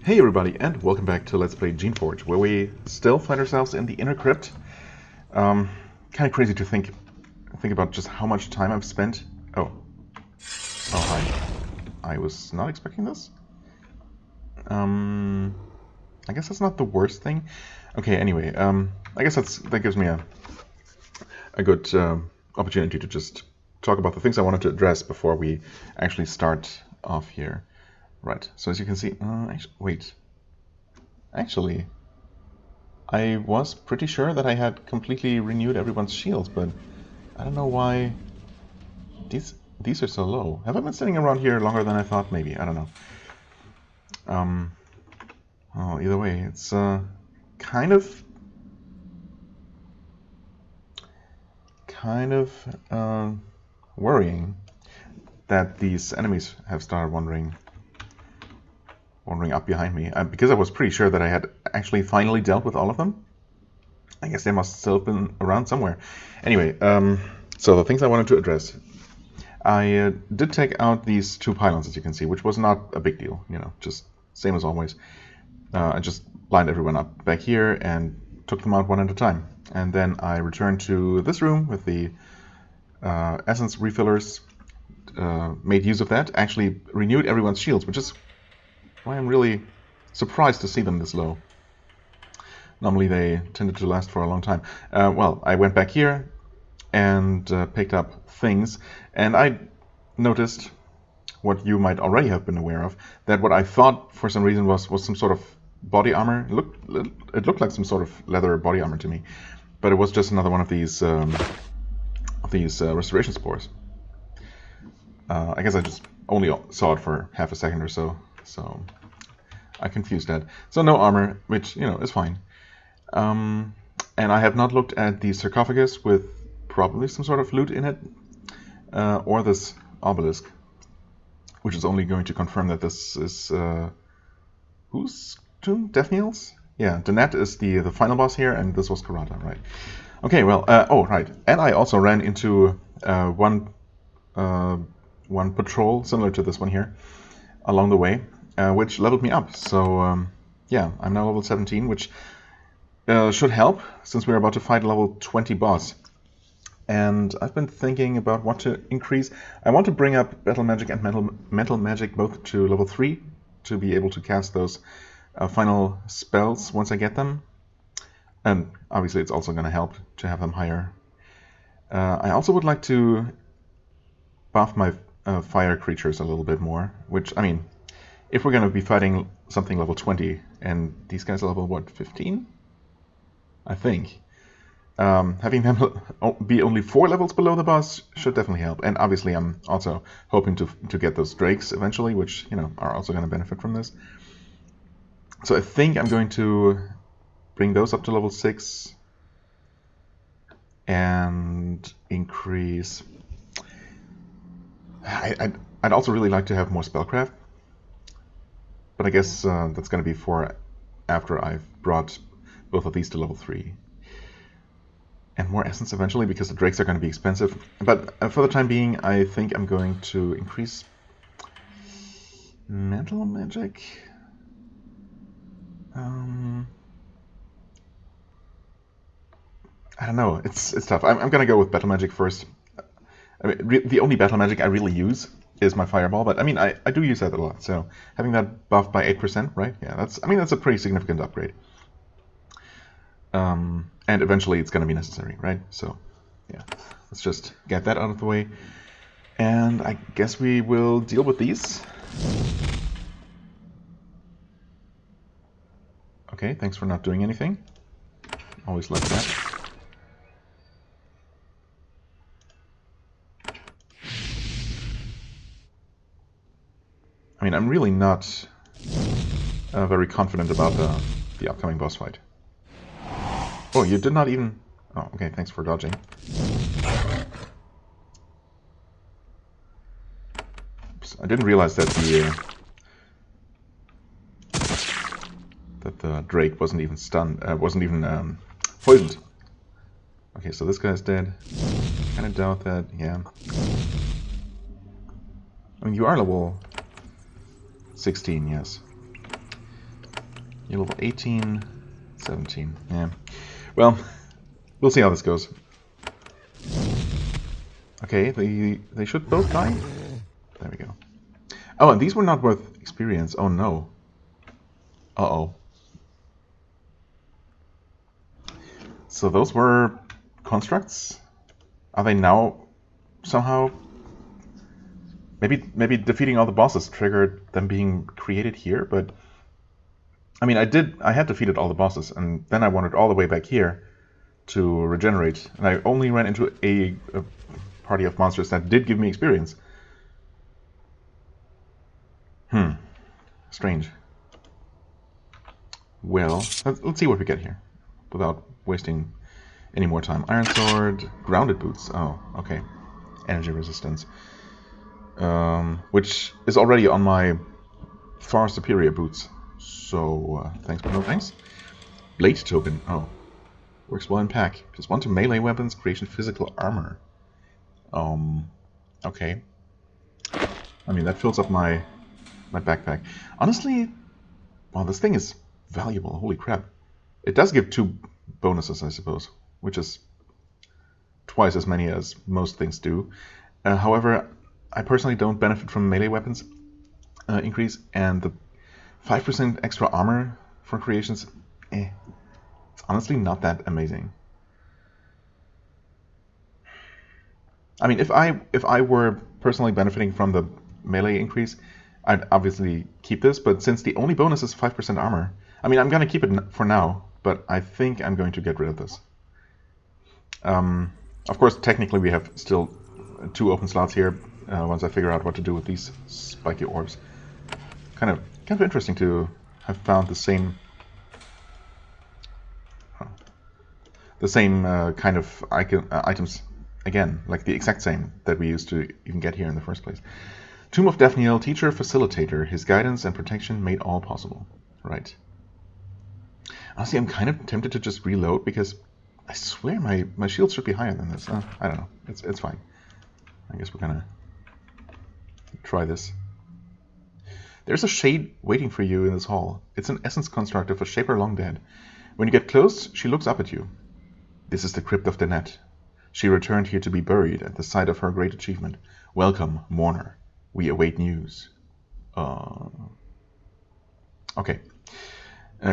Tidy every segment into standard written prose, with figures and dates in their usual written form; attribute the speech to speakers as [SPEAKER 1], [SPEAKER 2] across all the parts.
[SPEAKER 1] Hey everybody, and welcome back to Let's Play Geneforge, where we still find ourselves in the inner crypt. Kind of crazy to think about just how much time I've spent. Oh, hi. I was not expecting this. I guess that's not the worst thing. Okay, anyway, I guess that gives me a good opportunity to just talk about the things I wanted to address before we actually start off here. Right, so as you can see, actually, I was pretty sure that I had completely renewed everyone's shields, but I don't know why these are so low. Have I been sitting around here longer than I thought? Maybe, I don't know. Well, either way, it's kind of worrying that these enemies have started wandering up behind me, because I was pretty sure that I had actually finally dealt with all of them. I guess they must still have been around somewhere. Anyway, so the things I wanted to address. I did take out these two pylons, as you can see, which was not a big deal, you know, just same as always. I just lined everyone up back here and took them out one at a time. And then I returned to this room with the essence refillers, made use of that, actually renewed everyone's shields, which is why I'm really surprised to see them this low. Normally they tended to last for a long time. Well, I went back here and picked up things, and I noticed what you might already have been aware of, that what I thought for some reason was some sort of body armor. It looked like some sort of leather body armor to me, but it was just another one of these restoration spores. I guess I just only saw it for half a second or so. So I confused that. So no armor, which, you know, is fine. And I have not looked at the sarcophagus with probably some sort of loot in it, or this obelisk, which is only going to confirm that this is whose tomb? Daphniel's? Yeah, Danette is the final boss here, and this was Karata, right? Okay, well, oh right, and I also ran into one patrol similar to this one here along the way, which leveled me up. So yeah, I'm now level 17, which should help since we're about to fight a level 20 boss. And I've been thinking about what to increase. I want to bring up Battle Magic and Mental Magic both to level 3 to be able to cast those final spells once I get them. And obviously it's also going to help to have them higher. I also would like to buff my fire creatures a little bit more, which, I mean, if we're going to be fighting something level 20, and these guys are level, what, 15? I think. Having them be only 4 levels below the boss should definitely help. And obviously I'm also hoping to get those drakes eventually, which, you know, are also going to benefit from this. So I think I'm going to bring those up to level 6 and increase... I'd also really like to have more spellcraft, but I guess that's going to be for after I've brought both of these to level 3. And more essence eventually, because the drakes are going to be expensive. But for the time being, I think I'm going to increase mental magic. I don't know. It's tough. I'm going to go with battle magic first. I mean, the only battle magic I really use is my fireball, but I mean, I do use that a lot. So having that buffed by 8%, right? Yeah, that's a pretty significant upgrade. And eventually it's going to be necessary, right? So yeah, let's just get that out of the way. And I guess we will deal with these. Okay, thanks for not doing anything. Always like that. I mean, I'm really not very confident about the upcoming boss fight. Oh, you did not even... Oh, okay, thanks for dodging. Oops, I didn't realize that the Drake wasn't even stunned, wasn't even poisoned. Okay, so this guy's dead. Kinda doubt that, yeah. I mean, you are level 16, yes. You're level 18, 17. Yeah. Well, we'll see how this goes. Okay, they should both die. There we go. Oh, and these were not worth experience. Oh no. Uh-oh. So those were constructs? Are they now somehow... Maybe defeating all the bosses triggered them being created here, but... I mean, I had defeated all the bosses, and then I wandered all the way back here to regenerate, and I only ran into a party of monsters that did give me experience. Strange. Well, let's see what we get here, without wasting any more time. Iron Sword, Grounded Boots. Oh, okay. Energy Resistance. Which is already on my far superior boots. So, thanks but no thanks. Blade Token. Oh. Works well in pack. Just 1 to melee weapons, creation physical armor. Okay. I mean, that fills up my backpack. Honestly, well, this thing is valuable. Holy crap. It does give 2 bonuses, I suppose, which is twice as many as most things do. However, I personally don't benefit from melee weapons increase, and the 5% extra armor for creations, it's honestly not that amazing. I mean, if I were personally benefiting from the melee increase, I'd obviously keep this, but since the only bonus is 5% armor, I mean, I'm going to keep it for now, but I think I'm going to get rid of this. Of course, technically we have still 2 open slots here, once I figure out what to do with these spiky orbs. Kind of interesting to have found the same kind of items again, like the exact same that we used to even get here in the first place. Tomb of Daphniel, teacher, facilitator. His guidance and protection made all possible. Right. Honestly, I'm kind of tempted to just reload because I swear my shield should be higher than this. I don't know. It's fine. I guess we're gonna try this. There's a shade waiting for you in this hall. It's an essence construct of a shaper long dead. When you get close, she looks up at you. This is the crypt of Danette. She returned here to be buried at the site of her great achievement. Welcome, mourner. We await news. Okay.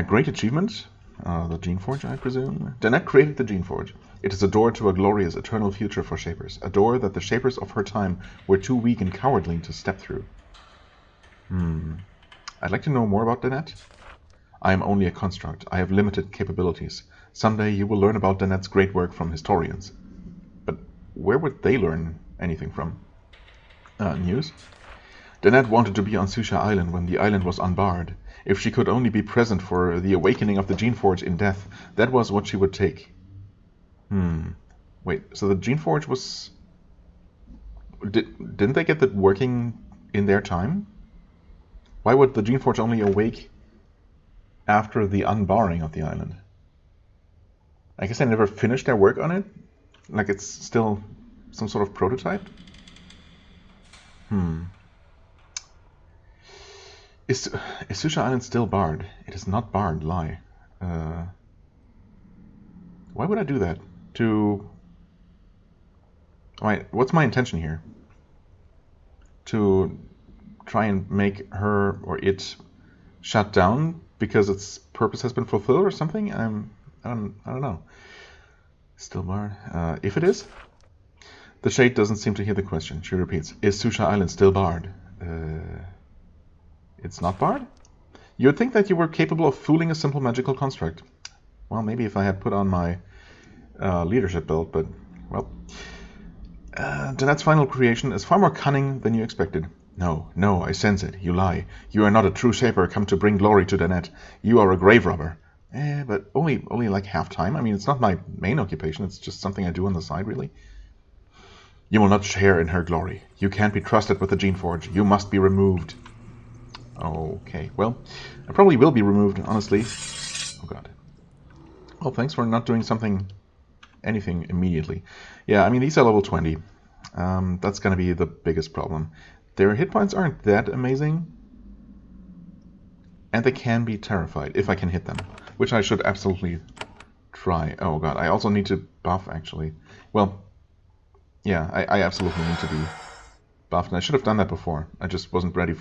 [SPEAKER 1] Great achievement. The Geneforge, I presume. Danette created the Geneforge. It is a door to a glorious eternal future for Shapers. A door that the Shapers of her time were too weak and cowardly to step through. I'd like to know more about Danette. I am only a construct. I have limited capabilities. Someday you will learn about Danette's great work from historians. But where would they learn anything from? News? Danette wanted to be on Susha Island when the island was unbarred. If she could only be present for the awakening of the Geneforge in death, that was what she would take. Wait, so the Geneforge was... Didn't they get that working in their time? Why would the Geneforge only awake after the unbarring of the island? I guess they never finished their work on it? Like it's still some sort of prototype? Is Susha Island still barred? It is not barred, lie. Why would I do that? What's my intention here? To try and make her or it shut down because its purpose has been fulfilled or something? I don't know. Still barred. If it is? The Shade doesn't seem to hear the question. She repeats, is Susha Island still barred? It's not barred? You would think that you were capable of fooling a simple magical construct. Well, maybe if I had put on my leadership belt, but, well. Danette's final creation is far more cunning than you expected. No, I sense it. You lie. You are not a true shaper come to bring glory to Danette. You are a grave robber. But only like half-time. I mean, it's not my main occupation. It's just something I do on the side, really. You will not share in her glory. You can't be trusted with the Geneforge. You must be removed. Okay, well, I probably will be removed, honestly. Oh, God. Well, thanks for not doing anything immediately. Yeah, I mean, these are level 20. That's going to be the biggest problem. Their hit points aren't that amazing. And they can be terrified if I can hit them, which I should absolutely try. Oh god, I also need to buff, actually. Well, yeah, I absolutely need to be buffed, and I should have done that before. I just wasn't ready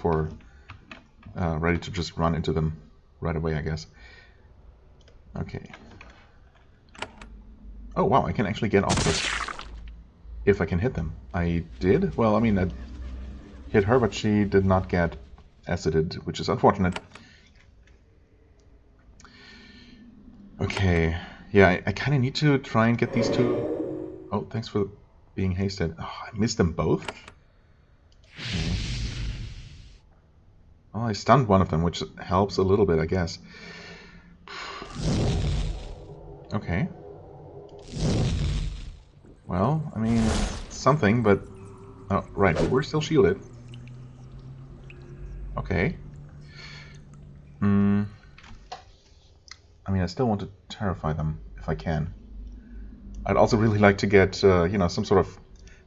[SPEAKER 1] ready to just run into them right away, I guess. Okay. Oh wow, I can actually get off this if I can hit them. I did? Well, I mean, I hit her, but she did not get acided, which is unfortunate. Okay, yeah, I kind of need to try and get these two. Oh, thanks for being hasted. Oh, I missed them both? Okay. Well, I stunned one of them, which helps a little bit, I guess. Okay. Well, I mean, something, but... Oh, right, but we're still shielded. Okay. I mean, I still want to terrify them, if I can. I'd also really like to get, you know, some sort of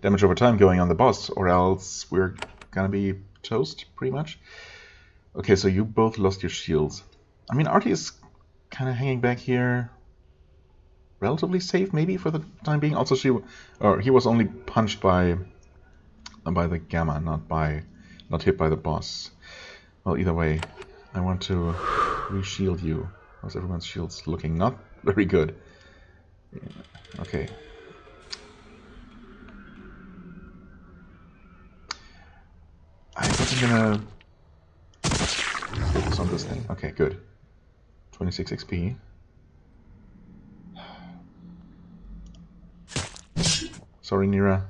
[SPEAKER 1] damage over time going on the boss, or else we're gonna be toast, pretty much. Okay, so you both lost your shields. I mean, Artie is kind of hanging back here. Relatively safe, maybe, for the time being. Also, he was only punched by the gamma, not hit by the boss. Well, either way, I want to re-shield you. How's everyone's shields looking? Not very good. Yeah. Okay. I think I'm gonna focus on this thing. Okay, good. 26 XP. Sorry, Nira,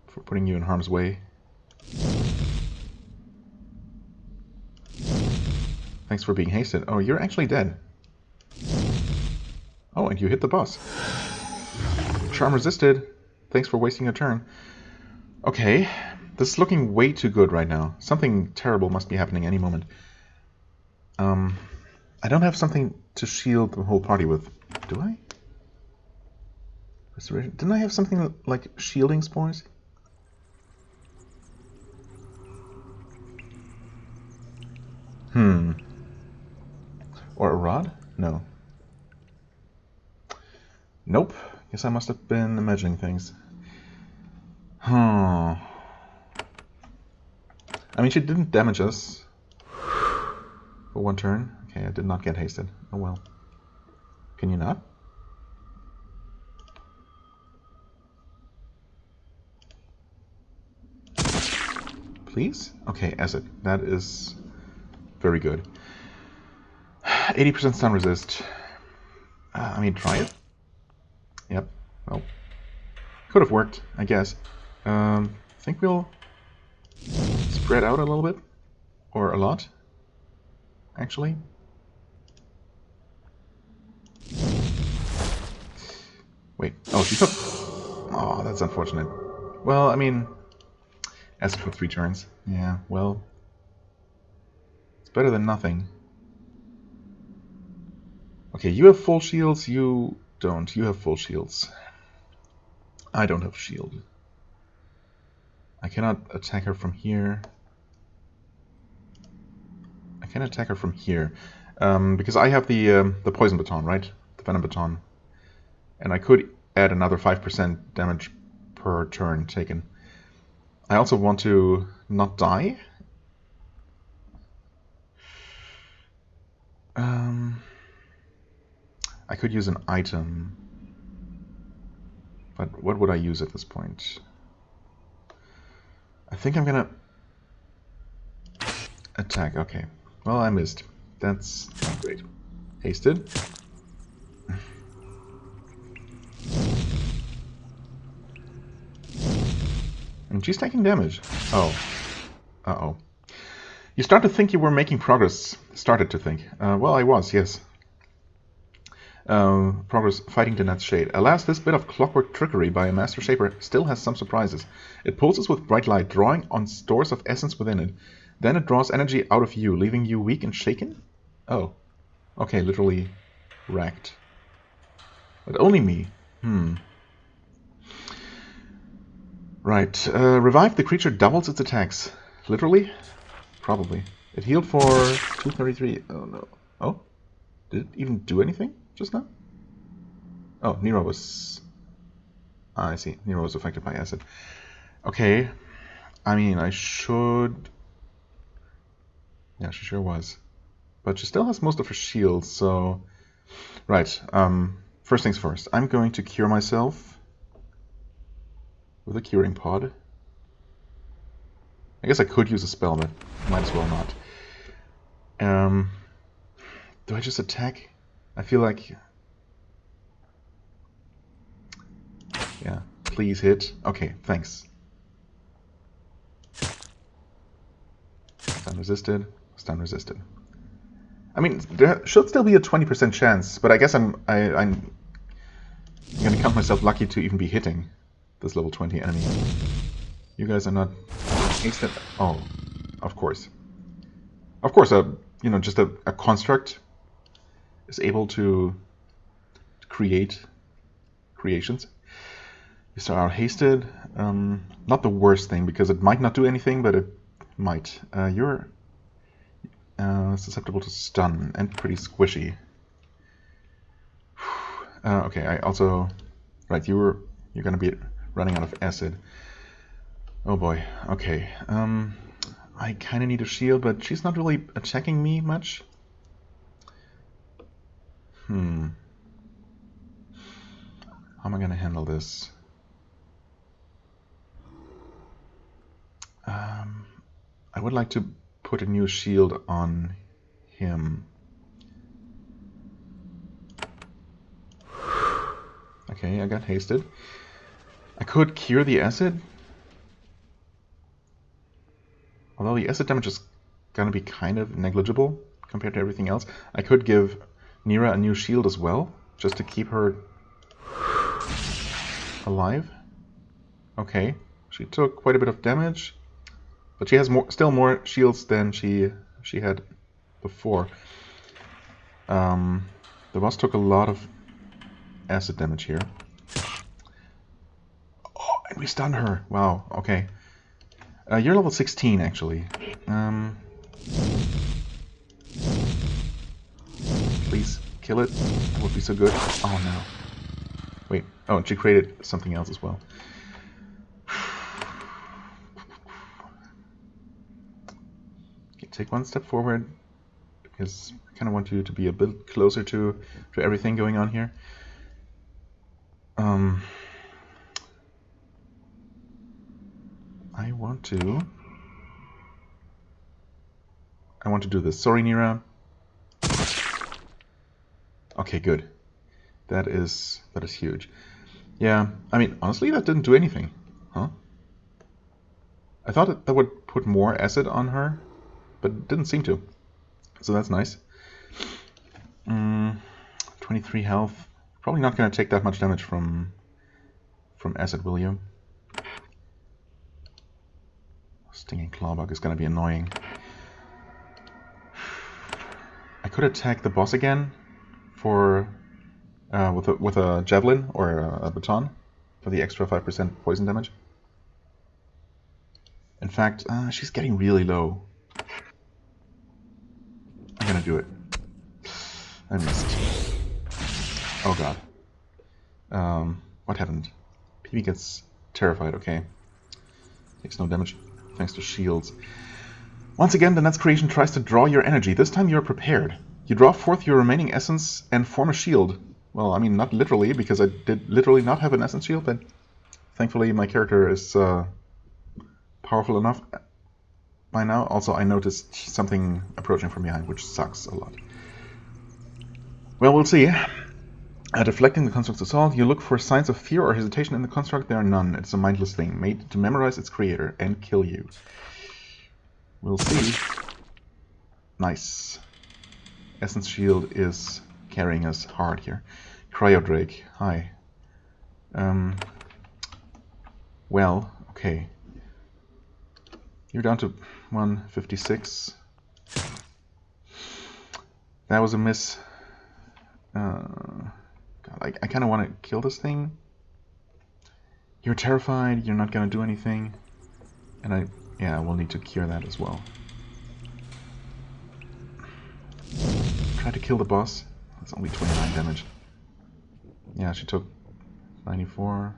[SPEAKER 1] for putting you in harm's way. Thanks for being hasted. Oh, you're actually dead. Oh, and you hit the boss. Charm resisted. Thanks for wasting your turn. Okay, this is looking way too good right now. Something terrible must be happening any moment. I don't have something to shield the whole party with. Do I? Restoration. Didn't I have something like shielding spores? Or a rod? No. Nope. Guess I must have been imagining things. I mean, she didn't damage us for one turn. Okay, I did not get hasted. Oh well. Can you not? Please? Okay, acid. That is very good. 80% stun resist. I mean, try it. Yep. Well, could have worked, I guess. I think we'll spread out a little bit, or a lot, actually. Wait. Oh, she took. Oh, that's unfortunate. Well, I mean, as for 3 turns, yeah. Well, it's better than nothing. Okay, you have full shields, you don't. You have full shields. I don't have shield. I cannot attack her from here. I can attack her from here. Because I have the poison baton, right? The venom baton. And I could add another 5% damage per turn taken. I also want to not die. I could use an item, but what would I use at this point? I think I'm gonna attack. Okay, well, I missed. That's not great. Hasted. And she's taking damage. Oh. Uh-oh. You start to think you were making progress. Started to think. Well, I was, yes. Progress fighting the Net's shade. Alas, this bit of clockwork trickery by a master shaper still has some surprises. It pulses with bright light, drawing on stores of essence within it. Then it draws energy out of you, leaving you weak and shaken? Oh. Okay, literally wrecked. But only me. Right. Revive, the creature doubles its attacks. Literally? Probably. It healed for 233. Oh no. Oh? Did it even do anything just now? Oh, Nero was... I see. Nero was affected by acid. Okay. I mean, I should... Yeah, she sure was. But she still has most of her shields, so... Right. First things first. I'm going to cure myself with a curing pod. I guess I could use a spell, but might as well not. Do I just attack? I feel like... Yeah, please hit. Okay, thanks. Stun resisted. Stun resisted. I mean, there should still be a 20% chance, but I guess I'm gonna count myself lucky to even be hitting this level 20 enemy. You guys are not instant. Oh, of course. Of course, you know, just a construct is able to create creations. You start out hasted. Not the worst thing, because it might not do anything, but it might. You're susceptible to stun and pretty squishy. Okay, I also... Right, you're gonna be running out of acid. Oh boy, okay. I kinda need a shield, but she's not really attacking me much. How am I gonna handle this? I would like to put a new shield on him. Okay, I got hasted. I could cure the acid. Although the acid damage is gonna be kind of negligible compared to everything else. I could give Nira a new shield as well, just to keep her alive. Okay, she took quite a bit of damage, but she has still more shields than she had before. The boss took a lot of acid damage here. Oh, and we stunned her. Wow, okay. You're level 16, actually. Please kill it. That would be so good. Oh, no. Wait. Oh, and she created something else as well. Okay, take one step forward, because I kind of want you to be a bit closer to everything going on here. I want to do this. Sorry, Nira. Okay, good. That is huge. Yeah, I mean, honestly, that didn't do anything. Huh? I thought that would put more acid on her, but it didn't seem to. So that's nice. 23 health. Probably not going to take that much damage from acid, will you? Stinging Clawbug is going to be annoying. I could attack the boss again for with a javelin or a baton for the extra 5% poison damage. In fact, she's getting really low. I'm gonna do it. I missed. Oh god. What happened? PB gets terrified, okay. Takes no damage, thanks to shields. Once again, the Net's creation tries to draw your energy. This time you're prepared. You draw forth your remaining essence and form a shield. Well, I mean, not literally, because I did literally not have an essence shield, but thankfully my character is powerful enough by now. Also, I noticed something approaching from behind, which sucks a lot. Well, we'll see. Deflecting the construct's assault, you look for signs of fear or hesitation in the construct. There are none. It's a mindless thing, made to memorize its creator and kill you. We'll see. Nice. Essence Shield is carrying us hard here. Cryo Drake, hi. Well, okay. You're down to 156. That was a miss. God, I kind of want to kill this thing. You're terrified, you're not going to do anything. And I will need to cure that as well. Try to kill the boss. That's only 29 damage. Yeah, she took 94.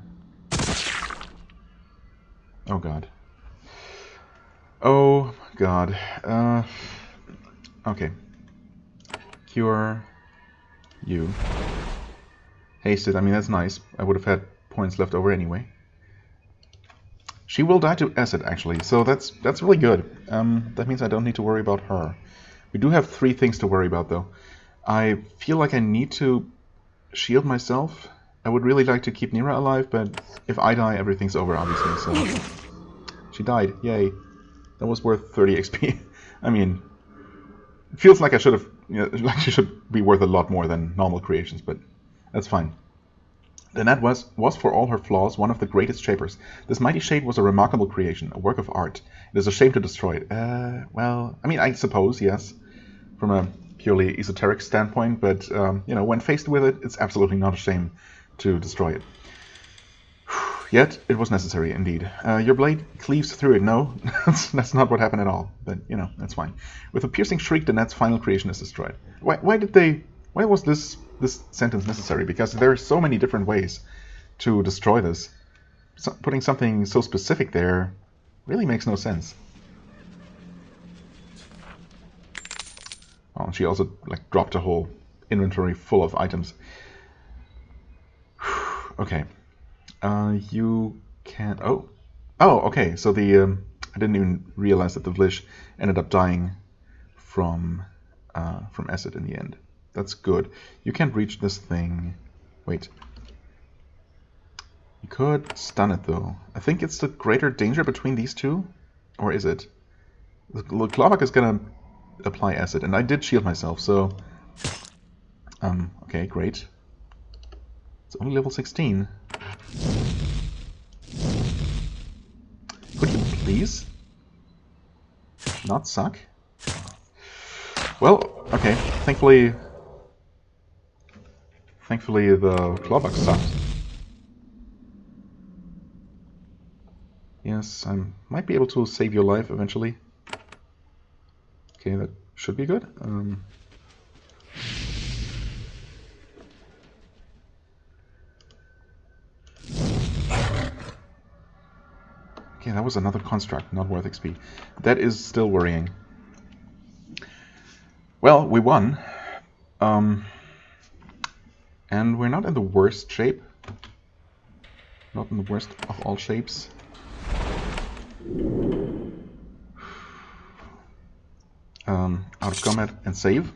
[SPEAKER 1] Oh god. Oh god. Okay. Cure you. Hasted, I mean that's nice. I would have had points left over anyway. She will die to acid actually, so that's really good. That means I don't need to worry about her. We do have 3 things to worry about though. I feel like I need to shield myself. I would really like to keep Nira alive, but if I die, everything's over, obviously, so... She died, yay. That was worth 30 XP. I mean, it feels like I should have... You know, like she should be worth a lot more than normal creations, but that's fine. The net was, for all her flaws, one of the greatest shapers. This mighty shape was a remarkable creation, a work of art. It is a shame to destroy it. Well, I mean, I suppose, yes, from a purely esoteric standpoint, but, you know, when faced with it, it's absolutely not a shame to destroy it. Yet, it was necessary, indeed. Your blade cleaves through it. No, that's not what happened at all, but, you know, that's fine. With a piercing shriek, the net's final creation is destroyed. Why was this sentence necessary? Because there are so many different ways to destroy this. So, putting something so specific there really makes no sense. Oh, and she also like dropped a whole inventory full of items. Okay, you can. Oh, okay. So the I didn't even realize that the Vlish ended up dying from acid in the end. That's good. You can't reach this thing. Wait. You could stun it, though. I think it's the greater danger between these two? Or is it? The Clawback is gonna apply acid, and I did shield myself, so... okay, great. It's only level 16. Could you please not suck? Well, okay. Thankfully the Clawback sucked. Yes, I might be able to save your life eventually. Okay, that should be good. Okay, that was another construct, not worth XP. That is still worrying. Well, we won. And we're not in the worst shape. Not in the worst of all shapes. Out of combat and save.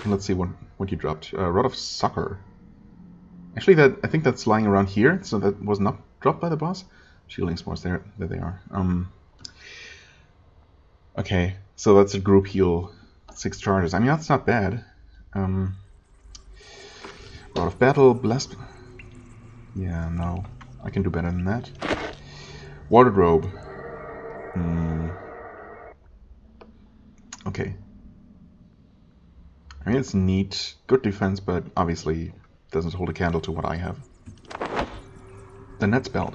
[SPEAKER 1] Let's see what you dropped. Rod of Succor. Actually, I think that's lying around here, so that was not dropped by the boss. Shielding spores, there they are. Okay, so that's a group heal, 6 charges. I mean, that's not bad. Rod of Battle, Blessed. Yeah, no, I can do better than that. Wardrobe. Okay. I mean, it's neat, good defense, but obviously doesn't hold a candle to what I have. The Net's Belt.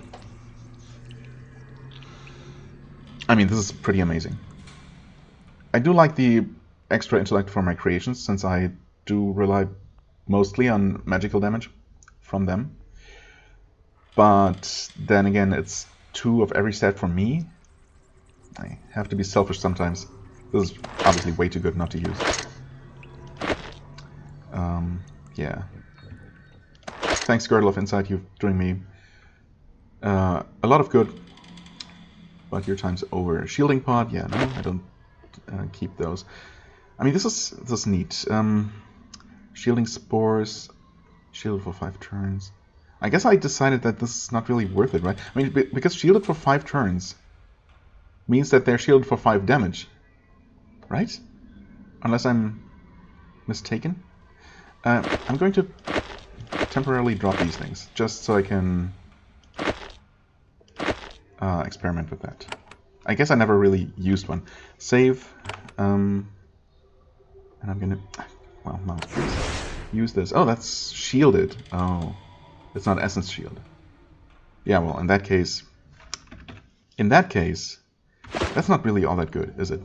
[SPEAKER 1] I mean, this is pretty amazing. I do like the extra intellect for my creations, since I do rely mostly on magical damage from them. But then again, it's 2 of every stat for me. I have to be selfish sometimes. This is obviously way too good not to use. Yeah. Thanks, Girdle of Insight. You're doing me a lot of good. But your time's over. Shielding Pod. Yeah, no, I don't keep those. I mean, this is neat. Shielding Spores. Shielded for 5 turns. I guess I decided that this is not really worth it, right? I mean, because shielded for 5 turns means that they're shielded for 5 damage. Right? Unless I'm mistaken. I'm going to temporarily drop these things, just so I can experiment with that. I guess I never really used one. Save, and I'm gonna, well, mouse please. Use this. Oh, that's shielded. Oh, it's not essence shield. Yeah, well, in that case, that's not really all that good, is it?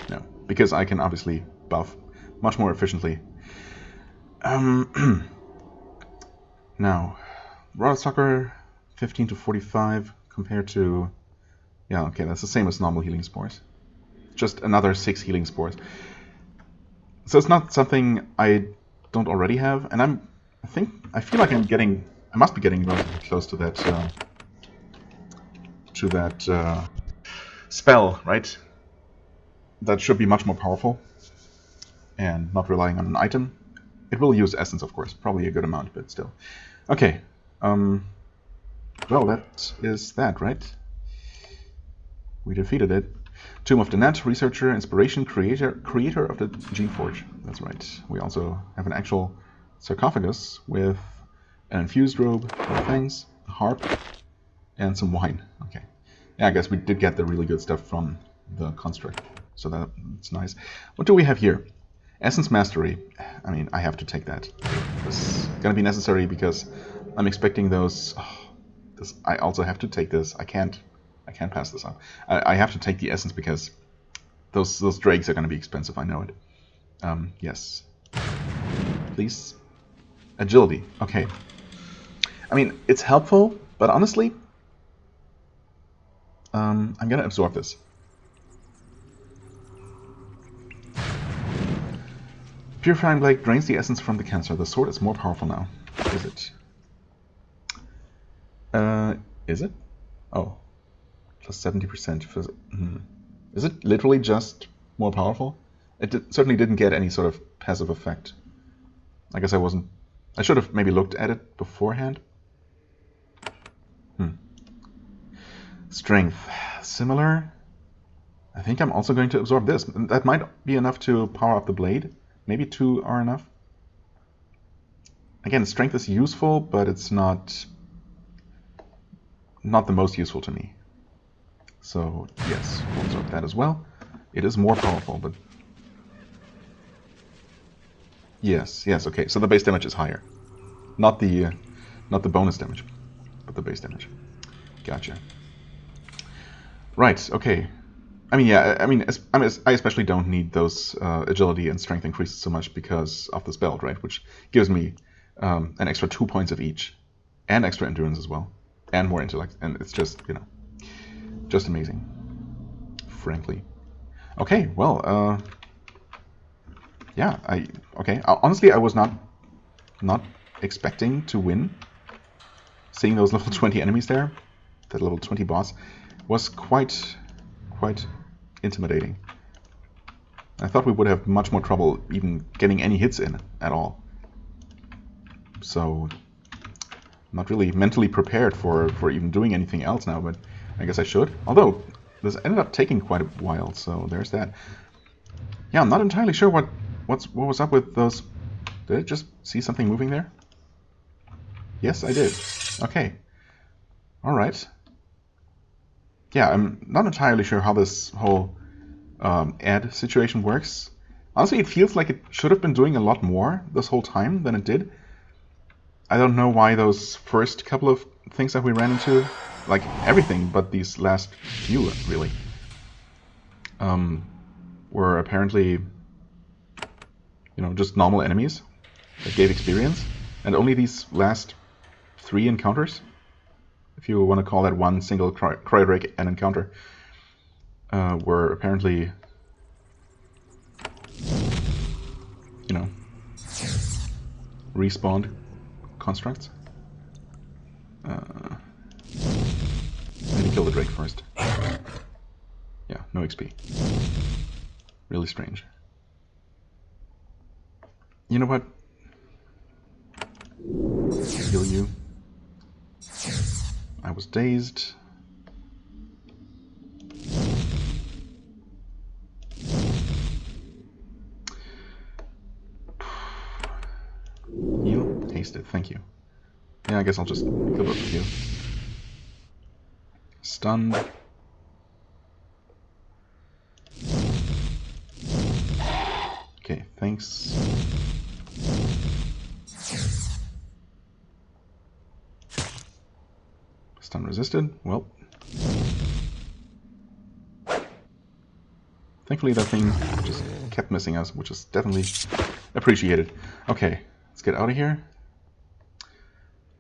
[SPEAKER 1] No, because I can obviously buff much more efficiently. Now, Raw Sucker 15 to 45 compared to... Yeah, okay, that's the same as normal healing spores. Just another 6 healing spores. So it's not something I don't already have, and I feel like I must be getting relatively close to that spell, right? That should be much more powerful and not relying on an item. It will use essence, of course, probably a good amount, but still. Okay, well, that is that, right? We defeated it. Tomb of the Net, researcher, inspiration, creator of the Geneforge. That's right. We also have an actual sarcophagus with an infused robe, things, a harp, and some wine. Okay. Yeah, I guess we did get the really good stuff from the construct, so that's nice. What do we have here? Essence Mastery. I mean, I have to take that. It's gonna be necessary because I'm expecting those. I also have to take this. I can't pass this up. I have to take the essence because those drakes are going to be expensive. I know it. Yes. Please. Agility. Okay. I mean, it's helpful, but honestly, I'm going to absorb this. Purifying Blade drains the essence from the cancer. The sword is more powerful now. Is it? Is it? Oh. Plus 70%. Is it literally just more powerful? It certainly didn't get any sort of passive effect. I guess I should have maybe looked at it beforehand. Strength. Similar. I think I'm also going to absorb this. That might be enough to power up the blade. Maybe 2 are enough. Again, strength is useful, but it's not the most useful to me. So, yes, we'll absorb that as well. It is more powerful, but... Yes, okay, so the base damage is higher. Not the bonus damage, but the base damage. Gotcha. Right, okay. I mean, yeah, I especially don't need those agility and strength increases so much because of this belt, right? Which gives me an extra 2 points of each. And extra endurance as well. And more intellect. And it's just, just amazing. Frankly. Okay, well, yeah, okay. Honestly, I was not expecting to win. Seeing those level 20 enemies there, that level 20 boss, was quite intimidating. I thought we would have much more trouble even getting any hits in at all. So, not really mentally prepared for even doing anything else now, but I guess I should. Although, this ended up taking quite a while, so there's that. Yeah, I'm not entirely sure what was up with those... Did I just see something moving there? Yes, I did. Okay. Alright. Yeah, I'm not entirely sure how this whole ad situation works. Honestly, it feels like it should have been doing a lot more this whole time than it did. I don't know why those first couple of things that we ran into, like everything but these last few, really, were apparently, just normal enemies that gave experience. And only these last 3 encounters, if you want to call that one single cryodrake an encounter, were apparently, respawned constructs. Let me kill the drake first. Yeah, no XP. Really strange. You know what? Heal you. I was dazed. Heal? Tasted, thank you. Yeah, I guess I'll just kill both of you. Stunned. Okay, thanks. Stun resisted. Well. Thankfully that thing just kept missing us, which is definitely appreciated. Okay, let's get out of here.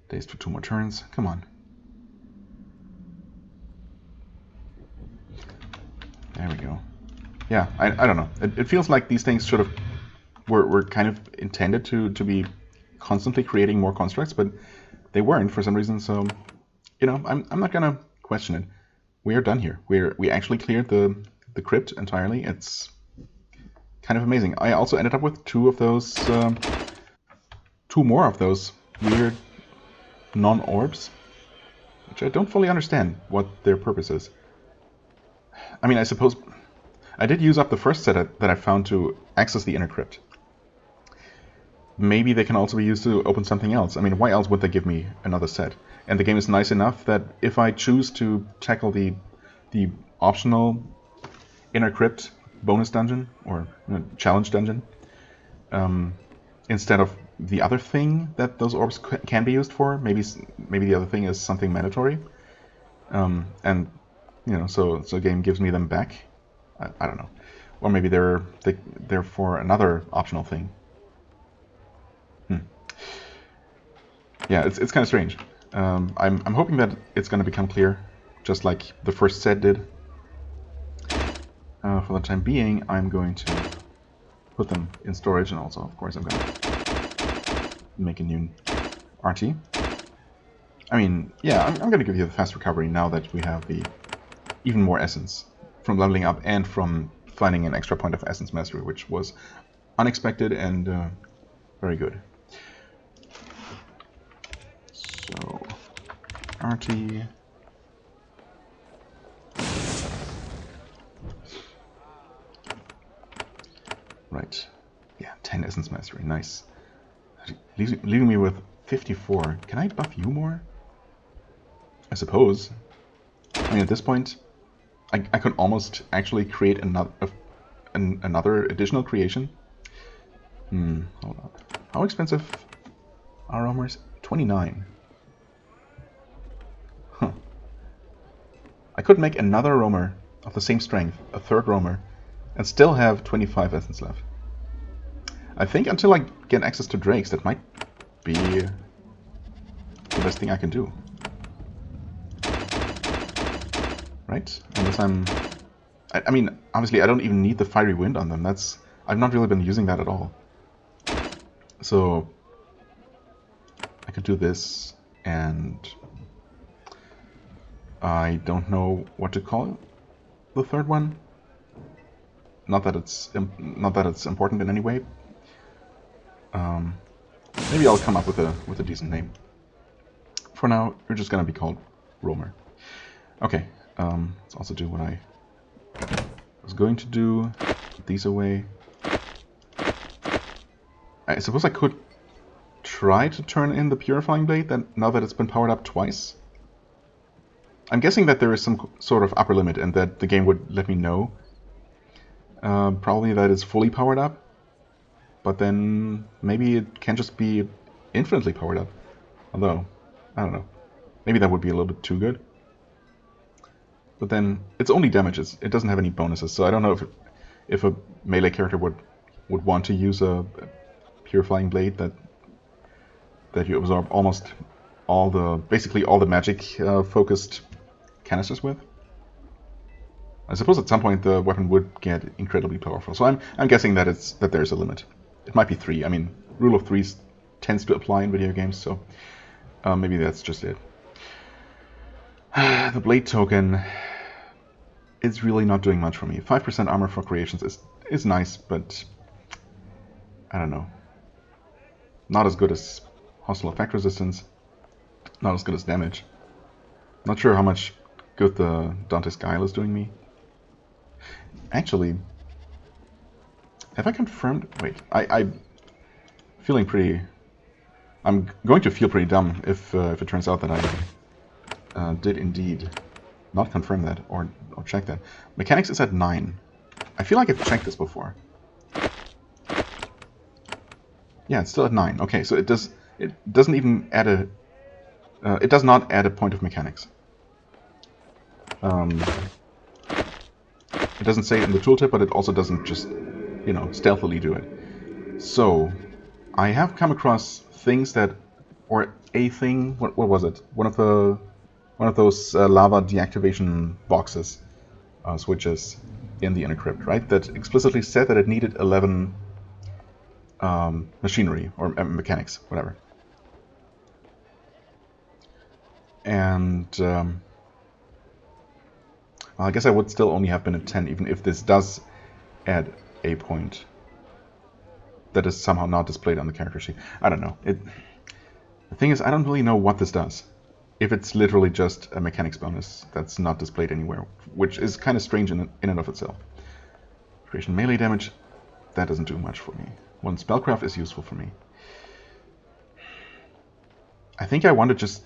[SPEAKER 1] Dazed for 2 more turns. Come on. There we go. Yeah, I don't know. It feels like these things should have were kind of intended to be constantly creating more constructs, but they weren't for some reason. So, you know, I'm not gonna question it. We are done here. We actually cleared the crypt entirely. It's kind of amazing. I also ended up with 2 of those, 2 more of those weird non-orbs, which I don't fully understand what their purpose is. I mean, I suppose I did use up the first set that I found to access the inner crypt. Maybe they can also be used to open something else. I mean, why else would they give me another set? And the game is nice enough that if I choose to tackle the optional inner crypt bonus dungeon or challenge dungeon instead of the other thing that those orbs can be used for, maybe the other thing is something mandatory, and you know, so the game gives me them back. I don't know, or maybe they're for another optional thing. Yeah, it's kind of strange. I'm hoping that it's going to become clear, just like the first set did. For the time being, I'm going to put them in storage, and also, of course, I'm going to make a new RT. I mean, yeah, I'm going to give you the fast recovery now that we have the even more essence from leveling up and from finding an extra point of essence mastery, which was unexpected and very good. So, RT. Right. Yeah, 10 essence mastery. Nice. Leaving me with 54. Can I buff you more? I suppose. I mean, at this point, I could almost actually create another additional creation. Hold up. How expensive are armors? 29. Huh. I could make another roamer of the same strength, a third roamer, and still have 25 essence left. I think until I get access to drakes, that might be the best thing I can do. Right? Unless I mean, obviously I don't even need the fiery wind on them. I've not really been using that at all. So I could do this, and I don't know what to call the third one. Not that it's important in any way. Maybe I'll come up with a decent name. For now, you're just gonna be called Roamer. Okay. Let's also do what I was going to do. Put these away. I suppose I could try to turn in the Purifying Blade now that it's been powered up twice. I'm guessing that there is some sort of upper limit and that the game would let me know. Probably that it's fully powered up. But then maybe it can just be infinitely powered up. Although, I don't know. Maybe that would be a little bit too good. But then it's only damages. It doesn't have any bonuses, so I don't know if a melee character would want to use a Purifying Blade that you absorb almost basically all the magic focused canisters with. I suppose at some point the weapon would get incredibly powerful. So I'm guessing that there's a limit. It might be 3. I mean, rule of 3 tends to apply in video games, so maybe that's just it. The blade token is really not doing much for me. 5% armor for creations is nice, but I don't know. Not as good as hostile effect resistance. Not as good as damage. Not sure how much good the Dante's Guile is doing me. Actually, have I confirmed? Wait, I'm feeling pretty. I'm going to feel pretty dumb if it turns out that I did indeed not confirm that or check that. Mechanics is at 9. I feel like I've checked this before. Yeah, it's still at 9. Okay, so it doesn't even add it does not add a point of mechanics. It doesn't say it in the tooltip, but it also doesn't just, you know, stealthily do it. So, I have come across things that, or a thing, what was it? One of those lava deactivation boxes, switches in the inner crypt, right? That explicitly said that it needed 11 machinery or mechanics, whatever. And well, I guess I would still only have been at 10, even if this does add a point that is somehow not displayed on the character sheet. I don't know. The thing is, I don't really know what this does. If it's literally just a mechanics bonus that's not displayed anywhere, which is kind of strange in and of itself. Creation melee damage, that doesn't do much for me. One spellcraft is useful for me. I think I want to just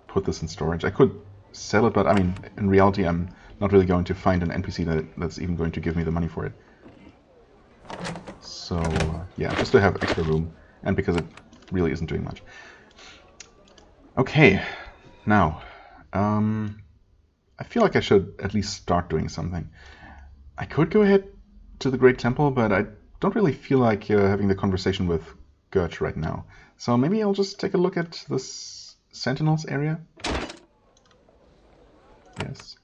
[SPEAKER 1] put this in storage. I could sell it, but I mean, in reality, I'm not really going to find an NPC that's even going to give me the money for it. So, yeah, just to have extra room, and because it really isn't doing much. Okay, now, I feel like I should at least start doing something. I could go ahead to the Great Temple, but I don't really feel like having the conversation with Gertch right now. So maybe I'll just take a look at this Sentinels area. Yes.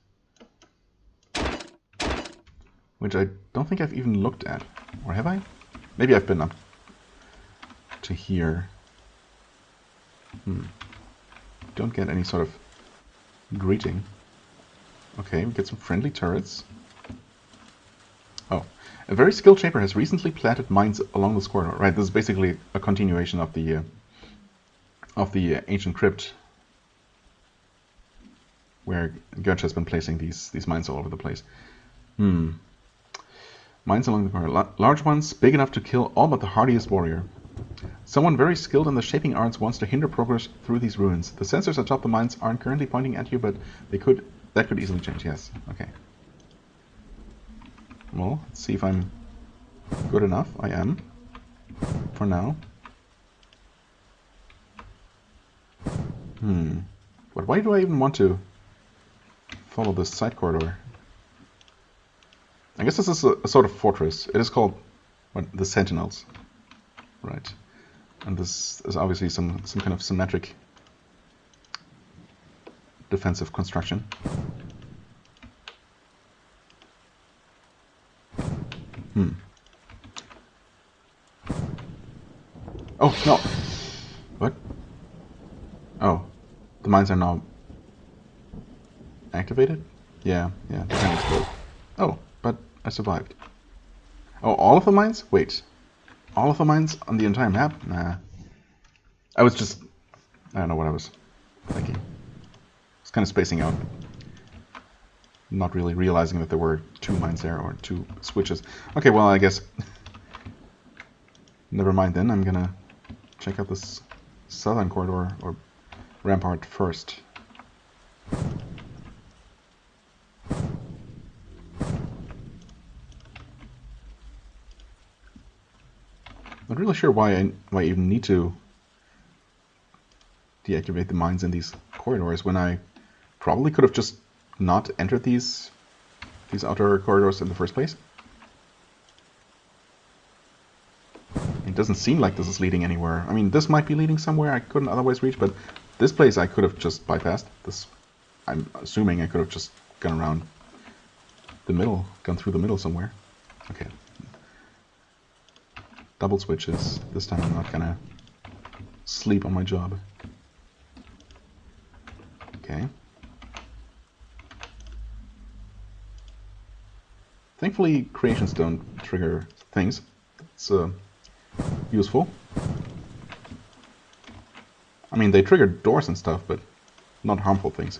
[SPEAKER 1] Which I don't think I've even looked at. Or have I? Maybe I've been up to here. Don't get any sort of greeting. Okay, we get some friendly turrets. Oh, a very skilled shaper has recently planted mines along this corridor. Right, this is basically a continuation of the ancient crypt, where Gertch has been placing these mines all over the place. Mines along the corridor. Large ones, big enough to kill all but the hardiest warrior. Someone very skilled in the shaping arts wants to hinder progress through these ruins. The sensors atop the mines aren't currently pointing at you, but that could easily change. Yes. Okay. Well, let's see if I'm good enough. I am. For now. But why do I even want to follow this side corridor? I guess this is a sort of fortress. It is called the Sentinels. Right. And this is obviously some kind of symmetric defensive construction. Oh, no! What? Oh. The mines are now activated? Yeah, yeah. Oh, but I survived. Oh, all of the mines? Wait. All of the mines on the entire map? Nah. I don't know what I was thinking. I was kind of spacing out. Not really realizing that there were 2 mines there, or 2 switches. Okay, well, I guess... Never mind then, I'm gonna check out this southern corridor, or rampart first. Not really sure why I even need to deactivate the mines in these corridors when I probably could have just not entered these outer corridors in the first place. It doesn't seem like this is leading anywhere. I mean, this might be leading somewhere I couldn't otherwise reach, but this place I could have just bypassed. This, I'm assuming I could have just gone around the middle, gone through the middle somewhere. Okay. Double switches. This time I'm not gonna sleep on my job. Okay. Thankfully, creations don't trigger things. It's useful. I mean, they trigger doors and stuff, but not harmful things.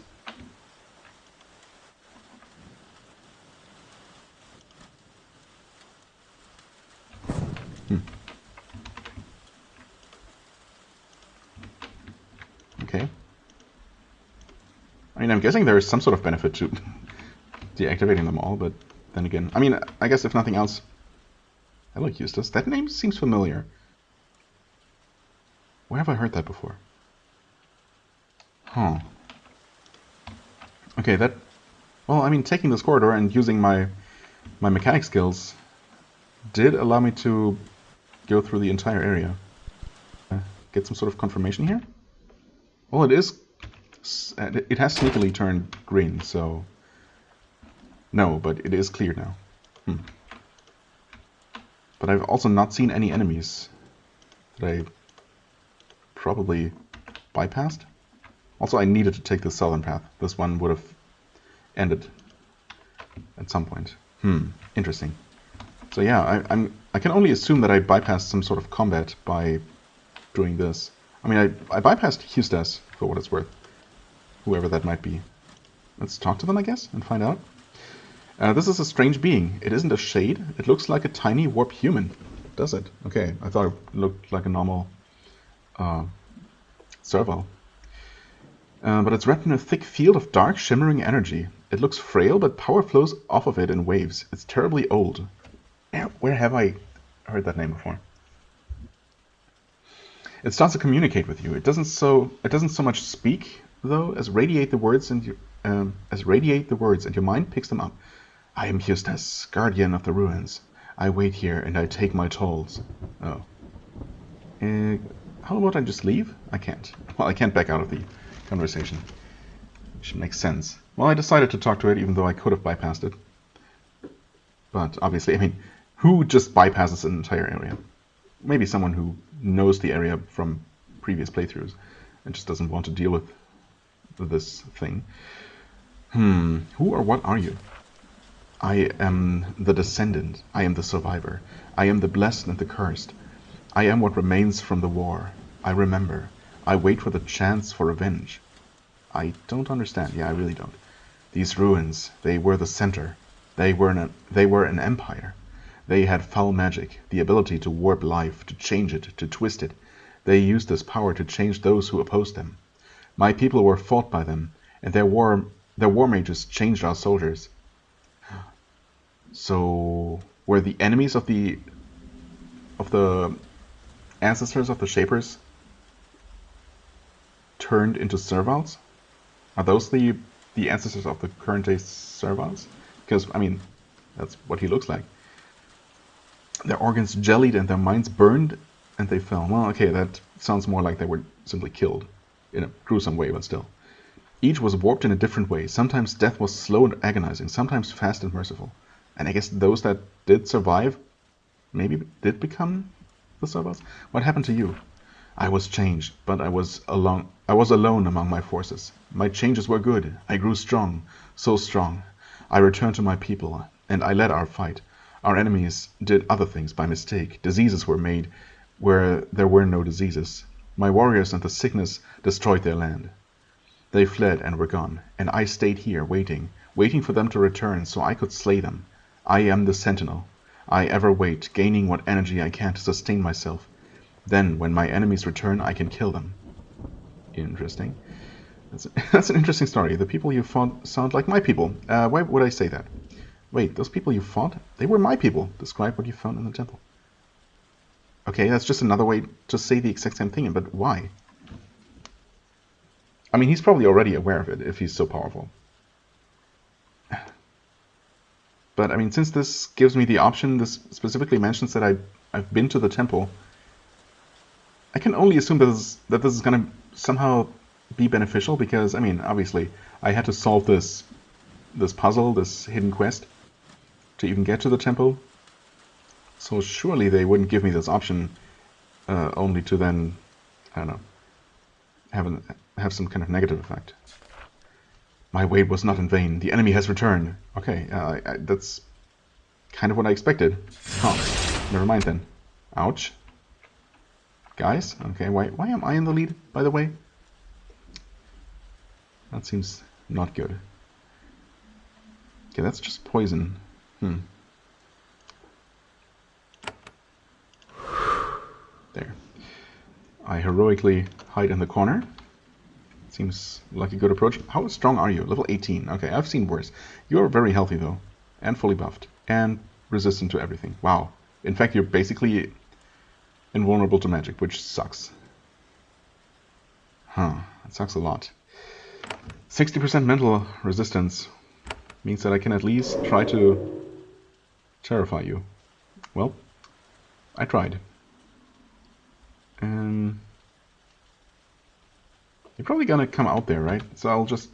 [SPEAKER 1] Okay. I mean, I'm guessing there is some sort of benefit to deactivating them all, but then again, I mean, I guess if nothing else... Hello, Eustace. That name seems familiar. Where have I heard that before? Huh. Okay, that... Well, I mean, taking this corridor and using my my mechanic skills did allow me to go through the entire area. Get some sort of confirmation here? Well, it is... It has sneakily turned green, so... No, but it is clear now. But I've also not seen any enemies that I probably bypassed. Also, I needed to take the southern path. This one would have ended at some point. Interesting. So yeah, I can only assume that I bypassed some sort of combat by doing this. I mean, I bypassed Hustas, for what it's worth. Whoever that might be. Let's talk to them, I guess, and find out. This is a strange being. It isn't a shade. It looks like a tiny warp human. Does it? Okay, I thought it looked like a normal serval. But it's wrapped in a thick field of dark, shimmering energy. It looks frail, but power flows off of it in waves. It's terribly old. Where have I heard that name before? It starts to communicate with you. It doesn't so much speak, though, as radiate the words and your mind picks them up. I am Hustas, guardian of the ruins. I wait here and I take my tolls. Oh. How about I just leave? I can't. Well, I can't back out of the conversation. Should make sense. Well, I decided to talk to it, even though I could have bypassed it. But obviously, I mean, who just bypasses an entire area? Maybe someone who knows the area from previous playthroughs and just doesn't want to deal with this thing. Who or what are you? I am the descendant. I am the survivor. I am the blessed and the cursed. I am what remains from the war. I remember. I wait for the chance for revenge. I don't understand. Yeah, I really don't. These ruins, they were the center. They were an empire. They had foul magic, the ability to warp life, to change it, to twist it. They used this power to change those who opposed them. My people were fought by them, and their war mages changed our soldiers. So were the enemies of the ancestors of the Shapers turned into servals? Are those the ancestors of the current day servals? Because, I mean, that's what he looks like. Their organs jellied and their minds burned, and they fell. Well, okay, that sounds more like they were simply killed in a gruesome way, but still. Each was warped in a different way. Sometimes death was slow and agonizing, sometimes fast and merciful. And I guess those that did survive maybe did become the servals? What happened to you? I was changed, but I was alone among my forces. My changes were good. I grew strong, so strong. I returned to my people, and I led our fight. Our enemies did other things by mistake. Diseases were made where there were no diseases. My warriors and the sickness destroyed their land. They fled and were gone, and I stayed here waiting for them to return so I could slay them. I am the sentinel. I ever wait, gaining what energy I can to sustain myself. Then, when my enemies return, I can kill them. Interesting. That's an interesting story. The people you fought sound like my people. Why would I say that? Wait, those people you fought? They were my people. Describe what you found in the temple. Okay, that's just another way to say the exact same thing, but why? I mean, he's probably already aware of it if he's so powerful. But, I mean, since this gives me the option, this specifically mentions that I've been to the temple, I can only assume that this is going to somehow be beneficial, because, I mean, obviously, I had to solve this puzzle, this hidden quest, to even get to the temple. So surely they wouldn't give me this option only to then, I don't know, have some kind of negative effect. My wait was not in vain. The enemy has returned. Okay, that's kind of what I expected. Oh, never mind then. Ouch. Guys, okay, why am I in the lead, by the way? That seems not good. Okay, that's just poison. There. I heroically hide in the corner. Seems like a good approach. How strong are you? Level 18. Okay, I've seen worse. You're very healthy, though. And fully buffed. And resistant to everything. Wow. In fact, you're basically invulnerable to magic, which sucks. Huh. That sucks a lot. 60% mental resistance means that I can at least try to terrify you. Well, I tried. You're probably gonna come out there, right? So I'll just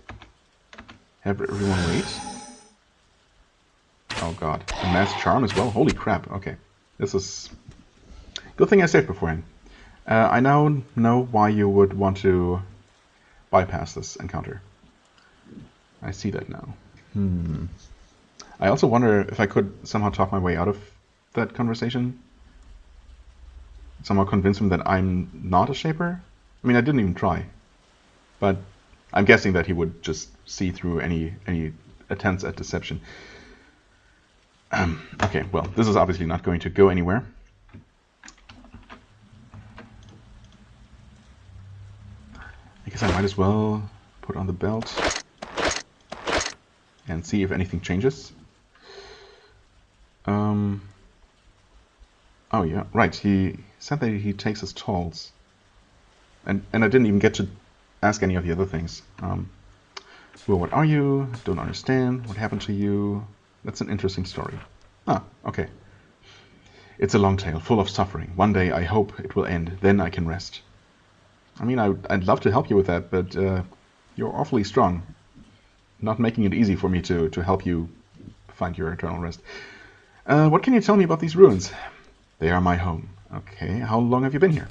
[SPEAKER 1] have everyone wait. Oh god, a mass charm as well? Holy crap, okay. This is... Good thing I saved beforehand. I now know why you would want to bypass this encounter. I see that now. I also wonder if I could somehow talk my way out of that conversation. Somehow convince him that I'm not a shaper. I mean, I didn't even try. But I'm guessing that he would just see through any attempts at deception. Okay, well, this is obviously not going to go anywhere. I guess I might as well put on the belt and see if anything changes. Oh yeah, right, he said that he takes his tolls. And I didn't even get to ask any of the other things. Well, what are you? Don't understand. What happened to you? That's an interesting story. Ah, okay. It's a long tale, full of suffering. One day I hope it will end, then I can rest. I mean, I'd love to help you with that, but you're awfully strong. Not making it easy for me to help you find your eternal rest. What can you tell me about these ruins? They are my home. Okay, how long have you been here?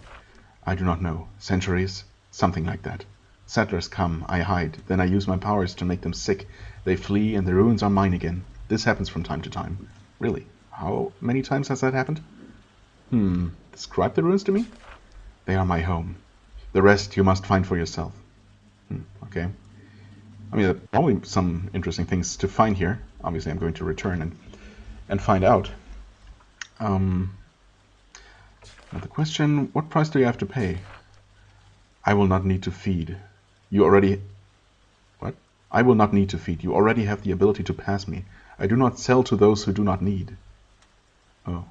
[SPEAKER 1] I do not know. Centuries? Something like that. Settlers come, I hide, then I use my powers to make them sick. They flee and the ruins are mine again. This happens from time to time. Really? How many times has that happened? Describe the ruins to me? They are my home. The rest you must find for yourself. Okay. I mean, there are probably some interesting things to find here. Obviously, I'm going to return and find out. Now the question, what price do you have to pay? I will not need to feed. You already... What? I will not need to feed. You already have the ability to pass me. I do not sell to those who do not need. Oh.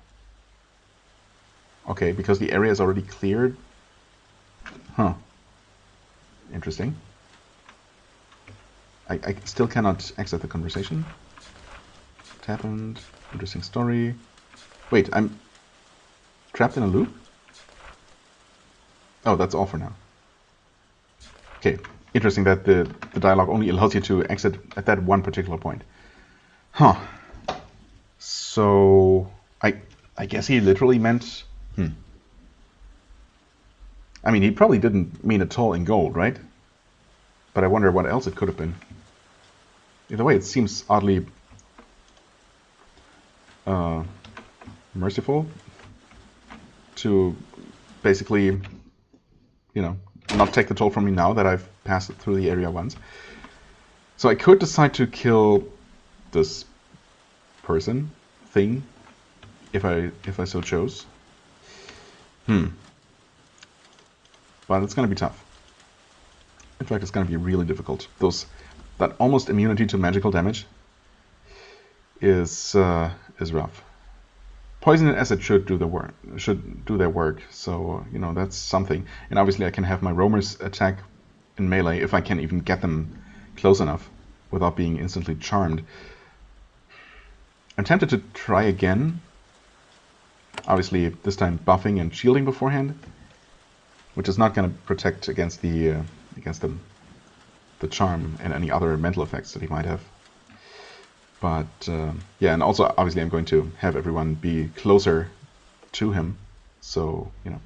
[SPEAKER 1] Okay, because the area is already cleared? Huh. Interesting. I still cannot exit the conversation. What happened? Interesting story. Wait, I'm trapped in a loop? Oh, that's all for now. Okay, interesting that the dialogue only allows you to exit at that one particular point. Huh. So, I guess he literally meant... I mean, he probably didn't mean it all in gold, right? But I wonder what else it could have been. Either way, it seems oddly merciful to basically, you know, not take the toll from me now that I've passed through the area once. So I could decide to kill this person, thing, if I so chose. But it's going to be tough. In fact, it's going to be really difficult. That almost immunity to magical damage is rough. Poison and acid should do their work. So you know, that's something. And obviously, I can have my roamers attack in melee if I can even get them close enough without being instantly charmed. I'm tempted to try again. Obviously, this time buffing and shielding beforehand, which is not going to protect against the charm and any other mental effects that he might have. But yeah, and also obviously I'm going to have everyone be closer to him. So, you know,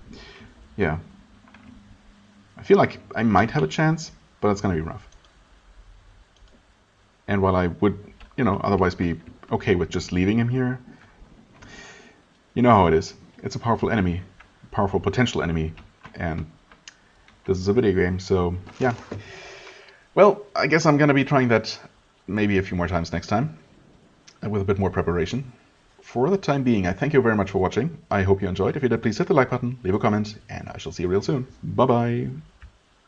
[SPEAKER 1] yeah. I feel like I might have a chance, but it's going to be rough. And while I would, you know, otherwise be okay with just leaving him here, you know how it is. It's a powerful enemy, powerful potential enemy, and this is a video game, so yeah. Well, I guess I'm going to be trying that maybe a few more times next time, with a bit more preparation. For the time being, I thank you very much for watching. I hope you enjoyed. If you did, please hit the like button, leave a comment, and I shall see you real soon. Bye-bye.